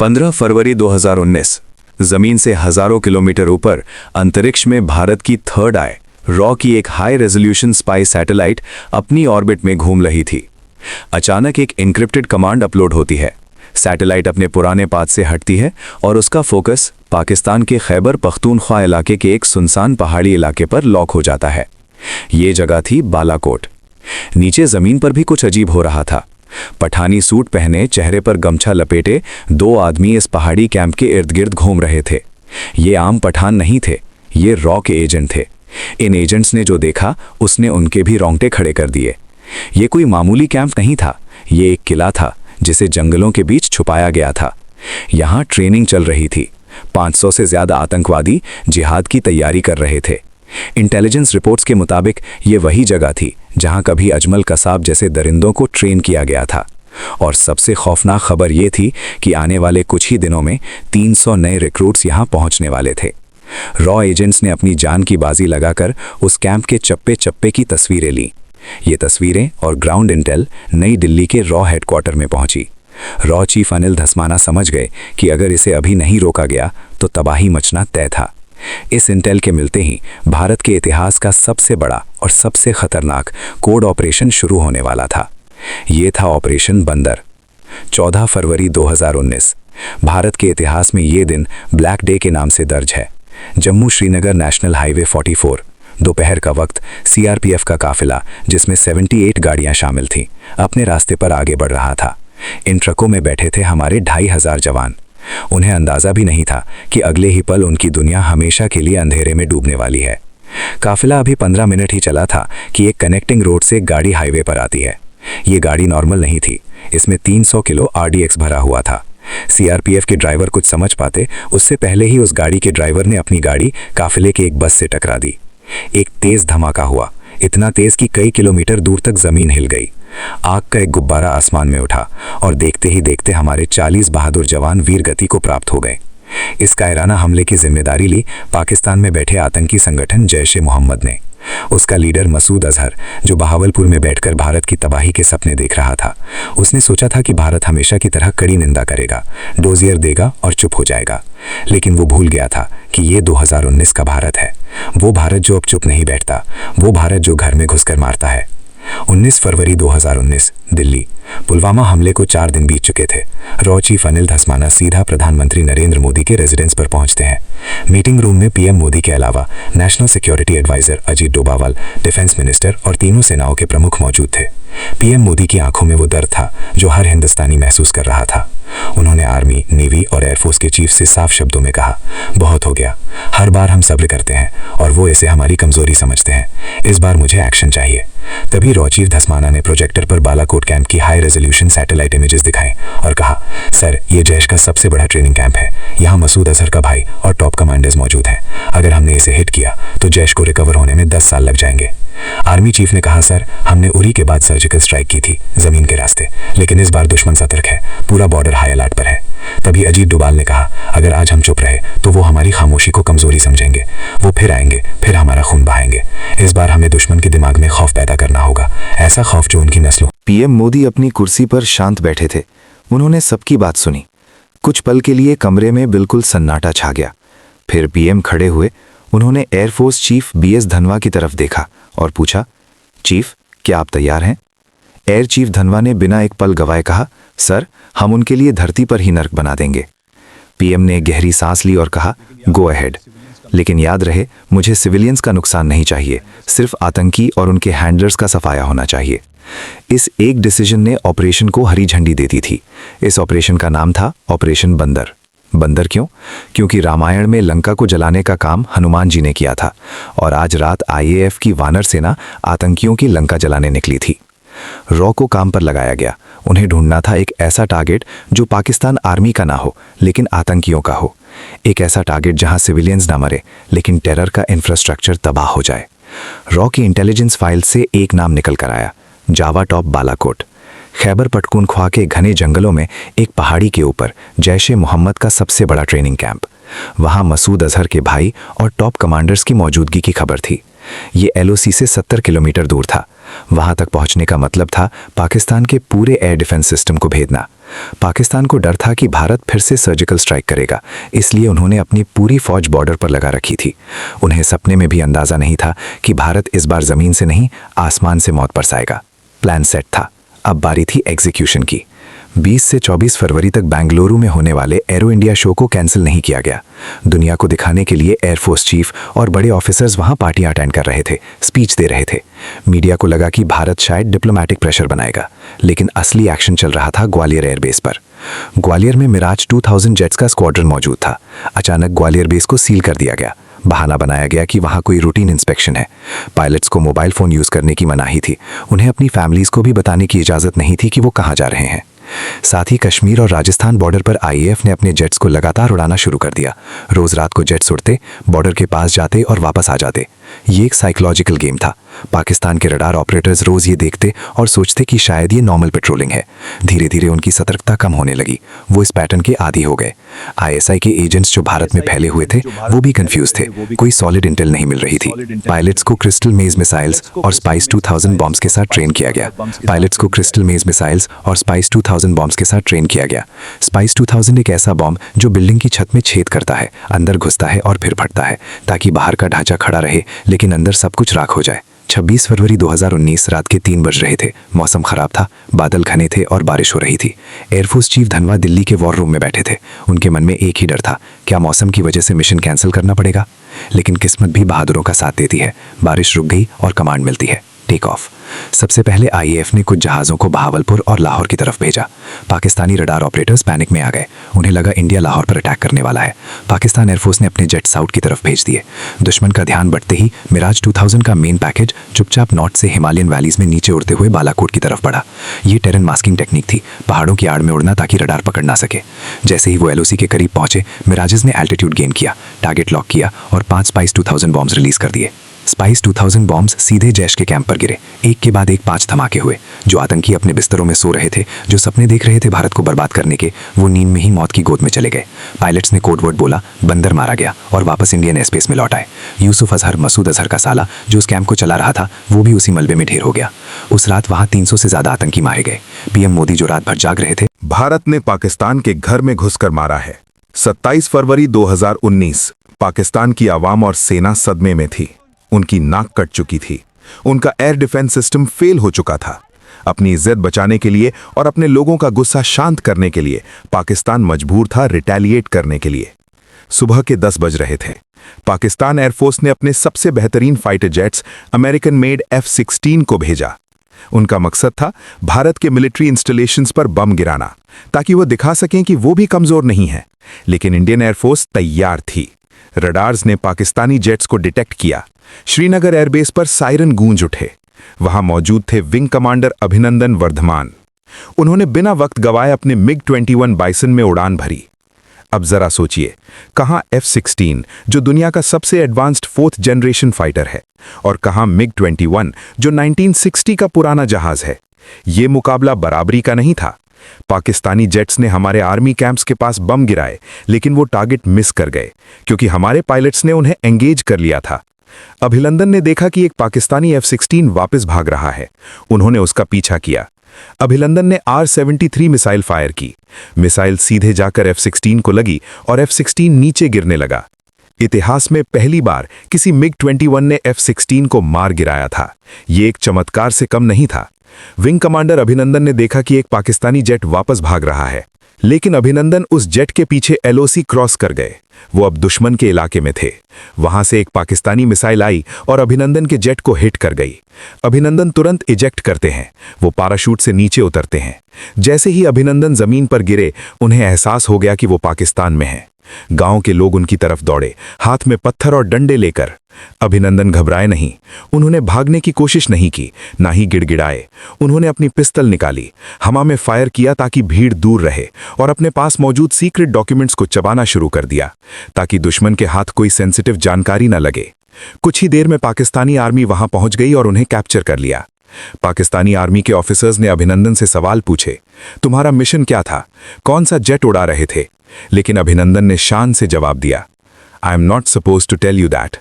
15 फरवरी 2019 जमीन से हजारों किलोमीटर ऊपर अंतरिक्ष में भारत की थर्ड आई रॉ की एक हाई रेजोल्यूशन स्पाई सैटेलाइट अपनी ऑर्बिट में घूम रही थी। अचानक एक एन्क्रिप्टेड कमांड अपलोड होती है। सैटेलाइट अपने पुराने पाथ से हटती है और उसका फोकस पाकिस्तान के खैबर पख्तूनख्वा इलाके के एक सुनसान पहाड़ी इलाके पर लॉक हो जाता है। ये जगह थी बालाकोट। नीचे जमीन पर भी कुछ अजीब हो रहा था। पठानी सूट पहने, चेहरे पर गमछा लपेटे दो आदमी इस पहाड़ी कैंप के इर्द गिर्द घूम रहे थे। ये आम पठान नहीं थे, ये रॉ के एजेंट थे। इन एजेंट्स ने जो देखा उसने उनके भी रोंगटे खड़े कर दिए। ये कोई मामूली कैंप नहीं था, ये एक किला था जिसे जंगलों के बीच छुपाया गया था। यहाँ ट्रेनिंग चल रही थी। 500 से ज्यादा आतंकवादी जिहाद की तैयारी कर रहे थे। इंटेलिजेंस रिपोर्ट्स के मुताबिक ये वही जगह थी जहां कभी अजमल कसाब जैसे दरिंदों को ट्रेन किया गया था। और सबसे खौफनाक खबर ये थी कि आने वाले कुछ ही दिनों में 300 नए रिक्रूट्स यहां पहुंचने वाले थे। रॉ एजेंट्स ने अपनी जान की बाजी लगाकर उस कैंप के चप्पे चप्पे की तस्वीरें लीं। ये तस्वीरें और ग्राउंड इंटेल नई दिल्ली के रॉ हेडक्वार्टर में पहुंची। रॉ चीफ अनिल धस्माना समझ गए कि अगर इसे अभी नहीं रोका गया तो तबाही मचना तय था। इस इंटेल के मिलते ही भारत के इतिहास का सबसे बड़ा और सबसे खतरनाक कोड ऑपरेशन शुरू होने वाला था। ये था ऑपरेशन बंदर। 14 फरवरी 2019 भारत के इतिहास में ये दिन ब्लैक डे के नाम से दर्ज है। जम्मू श्रीनगर नेशनल हाईवे 44, दोपहर का वक्त सीआरपीएफ का काफिला जिसमें 78 गाड़ियां शामिल थीं, अपने रास्ते पर आगे बढ़ रहा था। इन ट्रकों में बैठे थे हमारे 2500 जवान। उन्हें अंदाजा भी नहीं था कि अगले ही पल उनकी दुनिया हमेशा के लिए अंधेरे में डूबने वाली है। काफिला अभी 15 मिनट ही चला था कि एक कनेक्टिंग रोड से एक गाड़ी हाईवे पर आती है। ये गाड़ी नॉर्मल नहीं थी, इसमें 300 किलो आरडीएक्स भरा हुआ था। सीआरपीएफ के ड्राइवर कुछ समझ पाते उससे पहले ही उस गाड़ी के ड्राइवर ने अपनी गाड़ी काफिले के एक बस से टकरा दी। एक तेज धमाका हुआ, इतना तेज कि कई किलोमीटर दूर तक जमीन हिल गई। आग का एक गुब्बारा आसमान में उठा और देखते ही देखते हमारे 40 बहादुर जवान वीर गति को प्राप्त हो गए। इस कायराना हमले की जिम्मेदारी ली पाकिस्तान में बैठे आतंकी संगठन जैश-ए-मोहम्मद ने। उसका लीडर मसूद अजहर, जो बहावलपुर में बैठकर भारत की तबाही के सपने देख रहा था, उसने सोचा था कि भारत हमेशा की तरह कड़ी निंदा करेगा, डोजियर देगा और चुप हो जाएगा। लेकिन वो भूल गया था कि ये 2019 का भारत है। वो भारत जो अब चुप नहीं बैठता, वो भारत जो घर में घुसकर मारता है। 19 फरवरी 2019 दिल्ली। पुलवामा हमले को 4 दिन बीत चुके थे। रॉ चीफ अनिल धस्माना सीधा प्रधानमंत्री नरेंद्र मोदी के रेजिडेंस पर पहुंचते हैं। मीटिंग रूम में पीएम मोदी के अलावा national security adviser Ajit Doval, defence minister और तीनों सेनाओं के प्रमुख मौजूद थे। पीएम मोदी की आंखों में वो दर्द था जो हर हिंदुस्तानी महसूस कर रहा था। उन्होंने आर्मी, नेवी और एयरफोर्स के चीफ से साफ शब्दों में कहा, बहुत हो गया। हर बार हम सब्र करते हैं और वो इसे हमारी कमजोरी समझते हैं। इस बार मुझे एक्शन चाहिए। तभी रॉ चीफ धस्माना ने प्रोजेक्टर पर बालाकोट कैंप की हाई रेजोल्यूशन सैटेलाइट इमेजेस दिखाए और कहा, सर, ये जैश का सबसे बड़ा ट्रेनिंग कैंप है। यहाँ मसूद अजहर का भाई और टॉप कमांडर्स मौजूद हैं। अगर हमने इसे हिट किया तो जैश को रिकवर होने में 10 साल लग जाएंगे। आर्मी चीफ ने कहा, सर, हमने उरी के बाद सर्जिकल स्ट्राइक की थी जमीन के रास्ते, लेकिन इस बार दुश्मन सतर्क है, पूरा बॉर्डर हाई अलर्ट पर है। तभी अजीत डोभाल ने कहा, अगर आज हम चुप रहे तो वो हमारी खामोशी को कमजोरी समझेंगे, वो फिर आएंगे, फिर हमारा खून बहाएंगे। इस बार हमें दुश्मन के दिमाग में खौफ पैदा करना होगा, ऐसा खौफ जो उनकी नस्लों। पीएम मोदी अपनी कुर्सी पर शांत बैठे थे। उन्होंने सबकी बात सुनी। कुछ पल के लिए कमरे में बिल्कुल सन्नाटा छा गया। फिर पीएम खड़े हुए। उन्होंने एयरफोर्स चीफ बीएस धनवा की तरफ देखा और पूछा, चीफ, क्या आप तैयार हैं? एयर चीफ धनवा ने बिना एक पल गवाए कहा, सर, हम उनके लिए धरती पर ही नर्क बना देंगे। पीएम ने गहरी सांस ली और कहा, गो अहेड। लेकिन याद रहे, मुझे सिविलियंस का नुकसान नहीं चाहिए, सिर्फ आतंकी और उनके हैंडलर्स का सफाया होना चाहिए। इस एक डिसीजन ने ऑपरेशन को हरी झंडी दे दी थी। इस ऑपरेशन का नाम था ऑपरेशन बंदर। बंदर क्यों? क्योंकि रामायण में लंका को जलाने का काम हनुमान जी ने किया था और आज रात आईएएफ की वानर सेना आतंकियों की लंका जलाने निकली थी। रॉ को काम पर लगाया गया। उन्हें ढूंढना था एक ऐसा टारगेट जो पाकिस्तान आर्मी का ना हो लेकिन आतंकियों का हो। एक ऐसा टारगेट जहां सिविलियंस ना मरे लेकिन टेरर का इंफ्रास्ट्रक्चर तबाह हो जाए। रॉ की इंटेलिजेंस फाइल से एक नाम निकल कर आया, जावा टॉप बालाकोट। खैबर पख्तूनख्वा के घने जंगलों में एक पहाड़ी के ऊपर जैश-ए-मोहम्मद का सबसे बड़ा ट्रेनिंग कैंप। वहां मसूद अजहर के भाई और टॉप कमांडर्स की मौजूदगी की खबर थी। ये एलओसी से 70 किलोमीटर दूर था। वहां तक पहुंचने का मतलब था पाकिस्तान के पूरे एयर डिफेंस सिस्टम को भेदना। पाकिस्तान को डर था कि भारत फिर से सर्जिकल स्ट्राइक करेगा, इसलिए उन्होंने अपनी पूरी फौज बॉर्डर पर लगा रखी थी। उन्हें सपने में भी अंदाजा नहीं था कि भारत इस बार जमीन से नहीं आसमान से मौत बरसाएगा। प्लान सेट था, अब बारी थी एग्जीक्यूशन की। 20 से 24 फरवरी तक बेंगलुरु में होने वाले एरो इंडिया शो को कैंसिल नहीं किया गया। दुनिया को दिखाने के लिए एयरफोर्स चीफ और बड़े ऑफिसर्स वहां पार्टियां अटेंड कर रहे थे, स्पीच दे रहे थे। मीडिया को लगा कि भारत शायद डिप्लोमैटिक प्रेशर बनाएगा, लेकिन असली एक्शन चल रहा था ग्वालियर एयरबेस पर। ग्वालियर में मिराज 2000 जेट्स का स्क्वाड्रन मौजूद था। अचानक ग्वालियर बेस को सील कर दिया गया। बहाना बनाया गया कि वहां कोई रूटीन इंस्पेक्शन है। पायलट्स को मोबाइल फोन यूज करने की मनाही थी। उन्हें अपनी फैमिलीज को भी बताने की इजाजत नहीं थी कि वो कहां जा रहे हैं। साथ ही कश्मीर और राजस्थान बॉर्डर पर आईएएफ ने अपने जेट्स को लगातार उड़ाना शुरू कर दिया। रोज रात को जेट्स उड़ते, बॉर्डर के पास जाते और वापस आ जाते। ये एक साइकोलॉजिकल गेम था। पाकिस्तान के रडार ऑपरेटर्स रोज ये देखते और सोचते कि शायद ये नॉर्मल पेट्रोलिंग है। धीरे धीरे उनकी सतर्कता कम होने लगी। वो इस पैटर्न के आदी हो गए। आईएसआई के एजेंट्स जो भारत में फैले हुए थे वो भी कंफ्यूज थे। कोई सॉलिड इंटेल नहीं मिल रही थी। पायलट्स को क्रिस्टल मेज मिसाइल्स और स्पाइस 2000 बॉम्ब्स के साथ ट्रेन किया गया। स्पाइस 2000 एक ऐसा बॉम्ब जो बिल्डिंग की छत में छेद करता है, अंदर घुसता है और फिर फटता है, ताकि बाहर का ढांचा खड़ा रहे लेकिन अंदर सब कुछ राख हो जाए। 26 फरवरी 2019 रात के 3 बज रहे थे। मौसम खराब था, बादल घने थे और बारिश हो रही थी। एयरफोर्स चीफ धनवा दिल्ली के वॉर रूम में बैठे थे। उनके मन में एक ही डर था, क्या मौसम की वजह से मिशन कैंसिल करना पड़ेगा। लेकिन किस्मत भी बहादुरों का साथ देती है। बारिश रुक गई और कमांड मिलती है, टेक ऑफ। सबसे पहले आईएएफ ने कुछ जहाज़ों को बहावलपुर और लाहौर की तरफ भेजा। पाकिस्तानी रडार ऑपरेटर्स पैनिक में आ गए। उन्हें लगा इंडिया लाहौर पर अटैक करने वाला है। पाकिस्तान एयरफोर्स ने अपने जेट साउथ की तरफ भेज दिए। दुश्मन का ध्यान बढ़ते ही मिराज 2000 का मेन पैकेज चुपचाप नॉर्थ से हिमालयन वैलीज में नीचे उड़ते हुए बालाकोट की तरफ बढ़ा। ये टेरेन मास्किंग टेक्निक थी, पहाड़ों की आड़ में उड़ना ताकि रडार पकड़ ना सके। जैसे ही वो एलओसी के करीब पहुंचे, मिराजेस ने एल्टीट्यूड गेन किया, टारगेट लॉक किया और 5 स्पाइस 2000 बॉम्ब्स रिलीज कर दिए। स्पाइस 2000 बॉम्ब्स सीधे जैश के कैंप पर गिरे। एक के बाद एक 5 धमाके हुए। जो आतंकी अपने बिस्तरों में सो रहे थे, जो सपने देख रहे थे भारत को बर्बाद करने के, वो नींद में ही मौत की गोद में चले गए। पायलट्स ने कोडवर्ड बोला, बंदर मारा गया, और वापस इंडियन एयरस्पेस में लौट आए। यूसुफ अजहर, मसूद अजहर का साला, जो उस कैंप को चला रहा था, वो भी उसी मलबे में ढेर हो गया। उस रात वहां 300 से ज्यादा आतंकी मारे गए। पीएम मोदी जो रात भर जाग रहे थे, भारत ने पाकिस्तान के घर में घुसकर मारा है। 27 फरवरी 2019 पाकिस्तान की आवाम और सेना सदमे में थी। उनकी नाक कट चुकी थी। उनका एयर डिफेंस सिस्टम फेल हो चुका था। अपनी इज्जत बचाने के लिए और अपने लोगों का गुस्सा शांत करने के लिए पाकिस्तान मजबूर था रिटेलिएट करने के लिए। सुबह के 10 बज रहे थे। पाकिस्तान एयरफोर्स ने अपने सबसे बेहतरीन fighter jets American made F-16 को भेजा। उनका मकसद था भारत के मिलिट्री इंस्टॉलेशंस पर बम गिराना, ताकि वो दिखा सकें कि वो भी कमजोर नहीं है। लेकिन इंडियन एयरफोर्स तैयार थी। रडार्स ने पाकिस्तानी जेट्स को डिटेक्ट किया। श्रीनगर एयरबेस पर सायरन गूंज उठे। वहां मौजूद थे विंग कमांडर अभिनंदन वर्धमान। उन्होंने बिना वक्त गवाए अपने MiG-21 बाइसन में उड़ान भरी। अब जरा सोचिए, कहां F-16 जो दुनिया का सबसे एडवांस्ड 4th जनरेशन फाइटर है, और कहां MiG-21 जो 1960 का पुराना जहाज है। ये मुकाबला बराबरी का नहीं था। पाकिस्तानी जेट्स ने हमारे आर्मी कैंप्स के पास बम गिराए, लेकिन वो टारगेट मिस कर गए, क्योंकि हमारे पायलट्स ने उन्हें एंगेज कर लिया था। अभिनंदन ने देखा कि एक पाकिस्तानी F-16 वापस भाग रहा है। उन्होंने उसका पीछा किया। अभिनंदन ने R-73 मिसाइल फायर की। मिसाइल सीधे जाकर F-16 को लगी और F-16 नीचे गिरने लगा। इतिहास में पहली बार किसी MiG-21 ने F-16 को मार गिराया था। ये एक चमत्कार से कम नहीं था। विंग कमांडर अभिनंदन ने देखा कि एक पाकिस्तानी जेट वापस भाग रहा है, लेकिन अभिनंदन उस जेट के पीछे LOC क्रॉस कर गए। वो अब दुश्मन के इलाके में थे। वहां से एक पाकिस्तानी मिसाइल आई और अभिनंदन के जेट को हिट कर गई। अभिनंदन तुरंत इजेक्ट करते हैं। वो पैराशूट से नीचे उतरते हैं। जैसे ही अभिनंदन जमीन पर गिरे, उन्हें एहसास हो गया कि वो पाकिस्तान में हैं। गांव के लोग उनकी तरफ दौड़े, हाथ में पत्थर और डंडे लेकर। अभिनंदन घबराए नहीं। उन्होंने भागने की कोशिश नहीं की, ना ही गिड़गिड़ाए। उन्होंने अपनी पिस्तल निकाली, हवा में फायर किया ताकि भीड़ दूर रहे, और अपने पास मौजूद सीक्रेट डॉक्यूमेंट्स को चबाना शुरू कर दिया, ताकि दुश्मन के हाथ कोई सेंसिटिव जानकारी न लगे। कुछ ही देर में पाकिस्तानी आर्मी वहां पहुंच गई और उन्हें कैप्चर कर लिया। पाकिस्तानी आर्मी के ऑफिसर्स ने अभिनंदन से सवाल पूछे, तुम्हारा मिशन क्या था? कौन सा जेट उड़ा रहे थे? लेकिन अभिनंदन ने शान से जवाब दिया, I am not suppose to tell you that.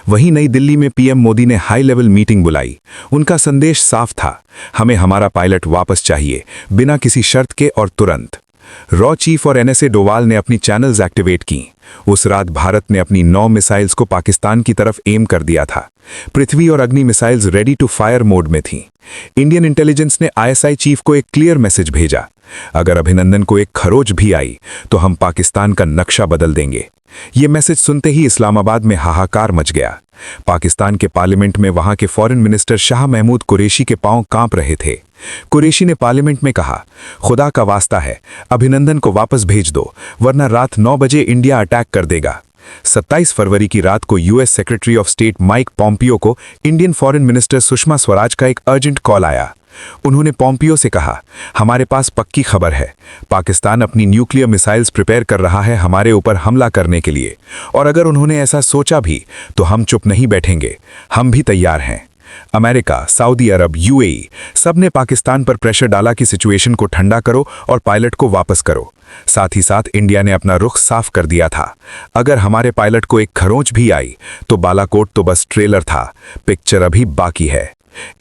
वहीं नई दिल्ली में पीएम मोदी ने हाई लेवल मीटिंग बुलाई। उनका संदेश साफ था, हमें हमारा पायलट वापस चाहिए, बिना किसी शर्त के और तुरंत। रॉ चीफ और एनएसए डोवाल ने अपनी चैनल्स एक्टिवेट की। उस रात भारत ने अपनी 9 मिसाइल्स को पाकिस्तान की तरफ एम कर दिया था। पृथ्वी और Agni missiles ready to fire mode में थीं। इंडियन इंटेलिजेंस ने आईएसआई चीफ को एक क्लियर मैसेज भेजा, अगर अभिनंदन को एक खरोच भी आई तो हम पाकिस्तान का नक्शा बदल देंगे। ये मैसेज सुनते ही इस्लामाबाद में हाहाकार मच गया। पाकिस्तान के पार्लियामेंट में वहां के फॉरेन मिनिस्टर शाह महमूद कुरैशी के पांव कांप रहे थे। कुरैशी ने पार्लियामेंट में कहा, खुदा का वास्ता है, अभिनंदन को वापस भेज दो, वरना रात 9 बजे इंडिया अटैक कर देगा। 27 फरवरी की रात को US secretary of state Mike Pompeo को Indian foreign minister Sushma Swaraj का एक अर्जेंट कॉल आया। उन्होंने पॉम्पियो से कहा, हमारे पास पक्की खबर है, पाकिस्तान अपनी न्यूक्लियर मिसाइल्स प्रिपेयर कर रहा है हमारे ऊपर हमला करने के लिए, और अगर उन्होंने ऐसा सोचा भी तो हम चुप नहीं बैठेंगे, हम भी तैयार हैं। अमेरिका, सऊदी अरब, यूएई सब ने पाकिस्तान पर प्रेशर डाला कि सिचुएशन को ठंडा करो और पायलट को वापस करो। साथ ही साथ इंडिया ने अपना रुख साफ कर दिया था, अगर हमारे पायलट को एक खरोंच भी आई तो बालाकोट तो बस ट्रेलर था, पिक्चर अभी बाकी है।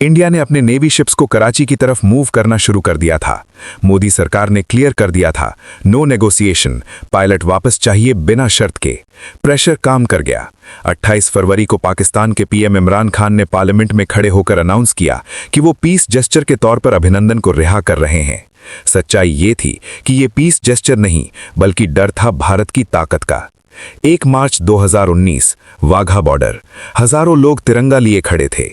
इंडिया ने अपने नेवी शिप्स को कराची की तरफ मूव करना शुरू कर दिया था। मोदी सरकार ने क्लियर कर दिया था, नो नेगोशिएशन, पायलट वापस चाहिए बिना शर्त के। प्रेशर काम कर गया। 28 फरवरी को पाकिस्तान के पीएम इमरान खान ने पार्लियामेंट में खड़े होकर अनाउंस किया कि वो पीस जेस्चर के तौर पर अभिनंदन को रिहा कर रहे हैं। सच्चाई ये थी कि ये पीस जेस्चर नहीं बल्कि डर था भारत की ताकत का। 1 मार्च 2019, वाघा बॉर्डर, हजारों लोग तिरंगा लिए खड़े थे।